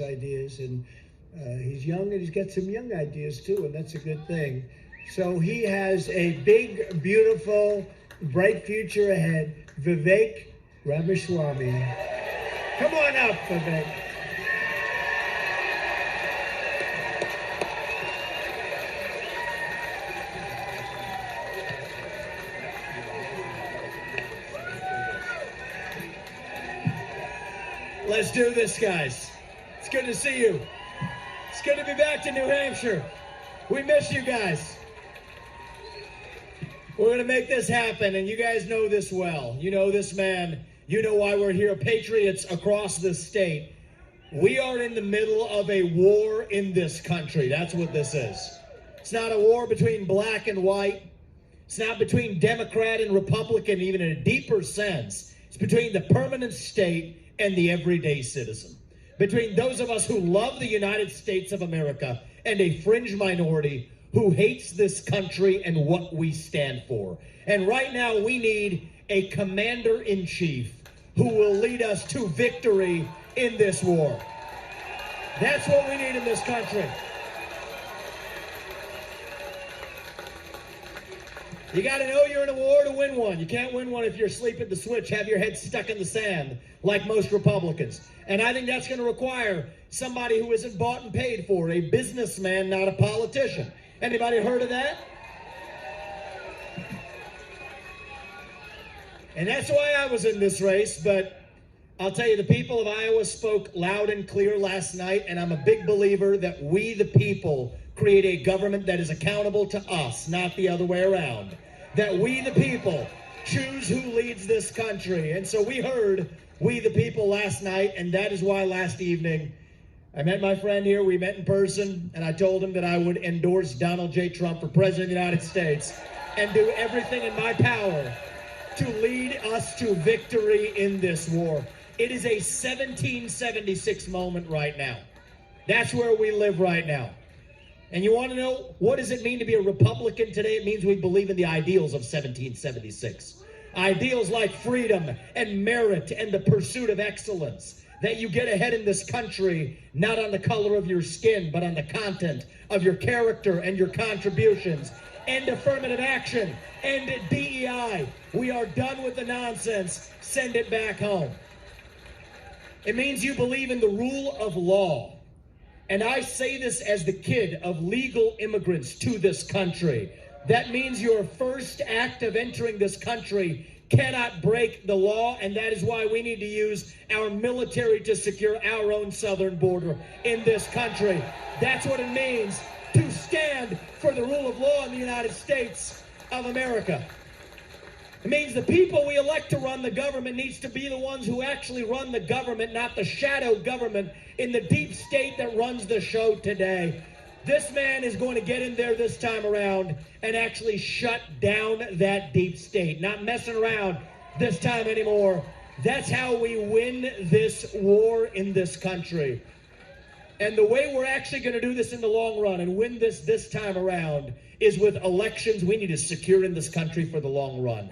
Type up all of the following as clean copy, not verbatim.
ideas, and he's young and he's got some young ideas too, and that's a good thing. So he has a big, beautiful, bright future ahead. Vivek Ramaswamy. Come on up, Vivek. Let's do this, guys. It's good to see you. It's good to be back to New Hampshire. We miss you guys. We're going to make this happen, and you guys know this well. You know this man. You know why we're here. Patriots across the state. We are in the middle of a war in this country. That's what this is. It's not a war between black and white. It's not between Democrat and Republican, even in a deeper sense. It's between the permanent state and the everyday citizen. Between those of us who love the United States of America and a fringe minority who hates this country and what we stand for. And right now we need a commander-in-chief who will lead us to victory in this war. That's what we need in this country. You got to know you're in a war to win one. You can't win one if you're asleep at the switch, have your head stuck in the sand like most Republicans. And I think that's going to require somebody who isn't bought and paid for, a businessman, not a politician. Anybody heard of that? And that's why I was in this race, but I'll tell you, the people of Iowa spoke loud and clear last night, and I'm a big believer that we, the people, create a government that is accountable to us, not the other way around. That we, the people, choose who leads this country. And so we heard we, the people, last night, and that is why last evening I met my friend here. We met in person, and I told him that I would endorse Donald J. Trump for President of the United States and do everything in my power to lead us to victory in this war. It is a 1776 moment right now. That's where we live right now. And you want to know, what does it mean to be a Republican today? It means we believe in the ideals of 1776. Ideals like freedom and merit and the pursuit of excellence. That you get ahead in this country, not on the color of your skin, but on the content of your character and your contributions. End affirmative action. End DEI. We are done with the nonsense. Send it back home. It means you believe in the rule of law. And I say this as the kid of legal immigrants to this country. That means your first act of entering this country cannot break the law, and that is why we need to use our military to secure our own southern border in this country. That's what it means to stand for the rule of law in the United States of America. It means the people we elect to run the government needs to be the ones who actually run the government, not the shadow government in the deep state that runs the show today. This man is going to get in there this time around and actually shut down that deep state. Not messing around this time anymore. That's how we win this war in this country. And the way we're actually going to do this in the long run and win this time around is with elections we need to secure in this country for the long run.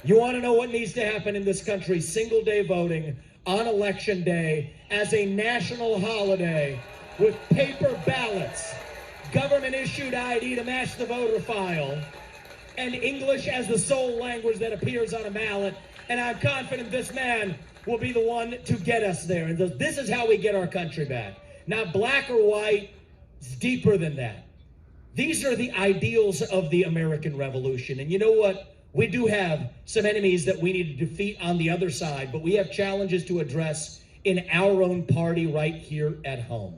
You want to know what needs to happen in this country? Single day voting on election day as a national holiday with paper ballots, government-issued ID to match the voter file, and English as the sole language that appears on a ballot. And I'm confident this man will be the one to get us there. And this is how we get our country back. Not black or white, it's deeper than that. These are the ideals of the American Revolution. And you know what? We do have some enemies that we need to defeat on the other side, but we have challenges to address in our own party right here at home.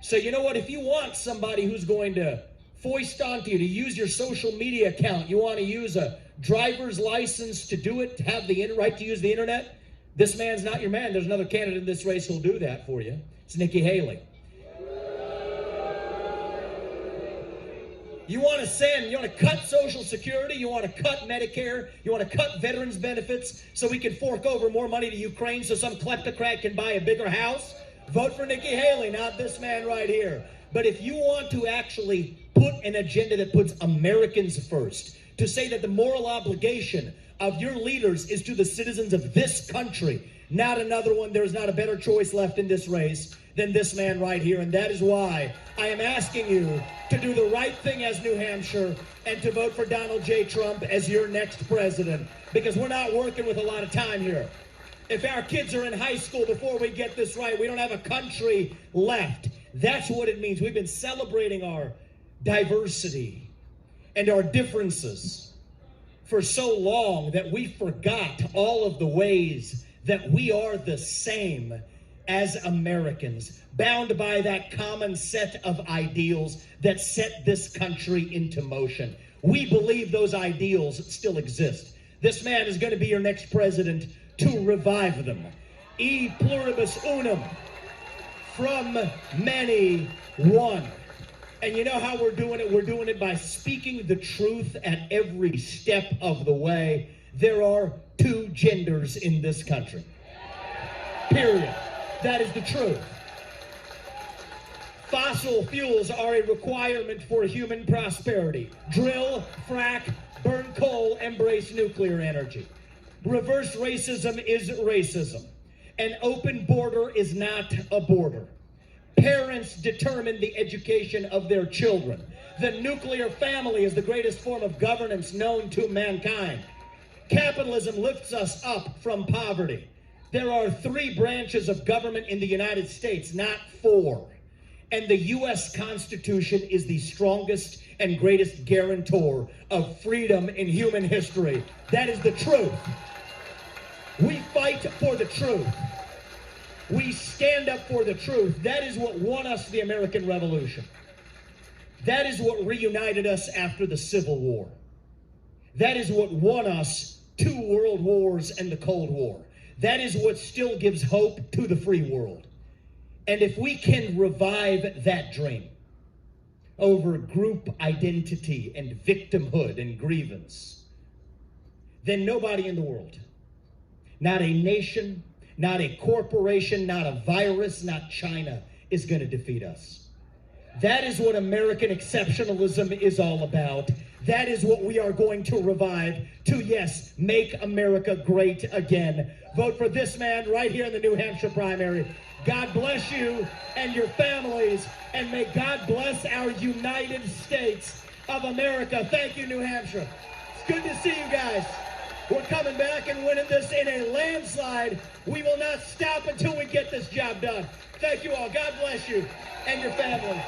So you know what, if you want somebody who's going to foist onto you to use your social media account, you want to use a driver's license to do it, to have the right to use the internet, this man's not your man. There's another candidate in this race who'll do that for you. It's Nikki Haley. You want to send, you want to cut Social Security, you want to cut Medicare, you want to cut veterans benefits so we can fork over more money to Ukraine so some kleptocrat can buy a bigger house? Vote for Nikki Haley, not this man right here. But if you want to actually put an agenda that puts Americans first, to say that the moral obligation of your leaders is to the citizens of this country, Not another one. There's not a better choice left in this race than this man right here. And that is why I am asking you to do the right thing as New Hampshire and to vote for Donald J. Trump as your next president. Because we're not working with a lot of time here. If our kids are in high school before we get this right, we don't have a country left. That's what it means. We've been celebrating our diversity and our differences for so long that we forgot all of the ways that we are the same as Americans, bound by that common set of ideals that set this country into motion. We believe those ideals still exist. This man is going to be your next president to revive them. E pluribus unum, from many, one. And you know how we're doing it? We're doing it by speaking the truth at every step of the way. There are two genders in this country. Period. That is the truth. Fossil fuels are a requirement for human prosperity. Drill, frack, burn coal, embrace nuclear energy. Reverse racism is racism. An open border is not a border. Parents determine the education of their children. The nuclear family is the greatest form of governance known to mankind. Capitalism lifts us up from poverty. There are 3 branches of government in the United States, not 4. And the U.S. Constitution is the strongest and greatest guarantor of freedom in human history. That is the truth. We fight for the truth. We stand up for the truth. That is what won us the American Revolution. That is what reunited us after the Civil War. That is what won us 2 world wars and the Cold War. That is what still gives hope to the free world. And if we can revive that dream over group identity and victimhood and grievance, then nobody in the world, not a nation, not a corporation, not a virus, not China, is going to defeat us. That is what American exceptionalism is all about. That is what we are going to revive to, yes, make America great again. Vote for this man right here in the New Hampshire primary. God bless you and your families, and may God bless our United States of America. Thank you, New Hampshire. It's good to see you guys. We're coming back and winning this in a landslide. We will not stop until we get this job done. Thank you all. God bless you and your families.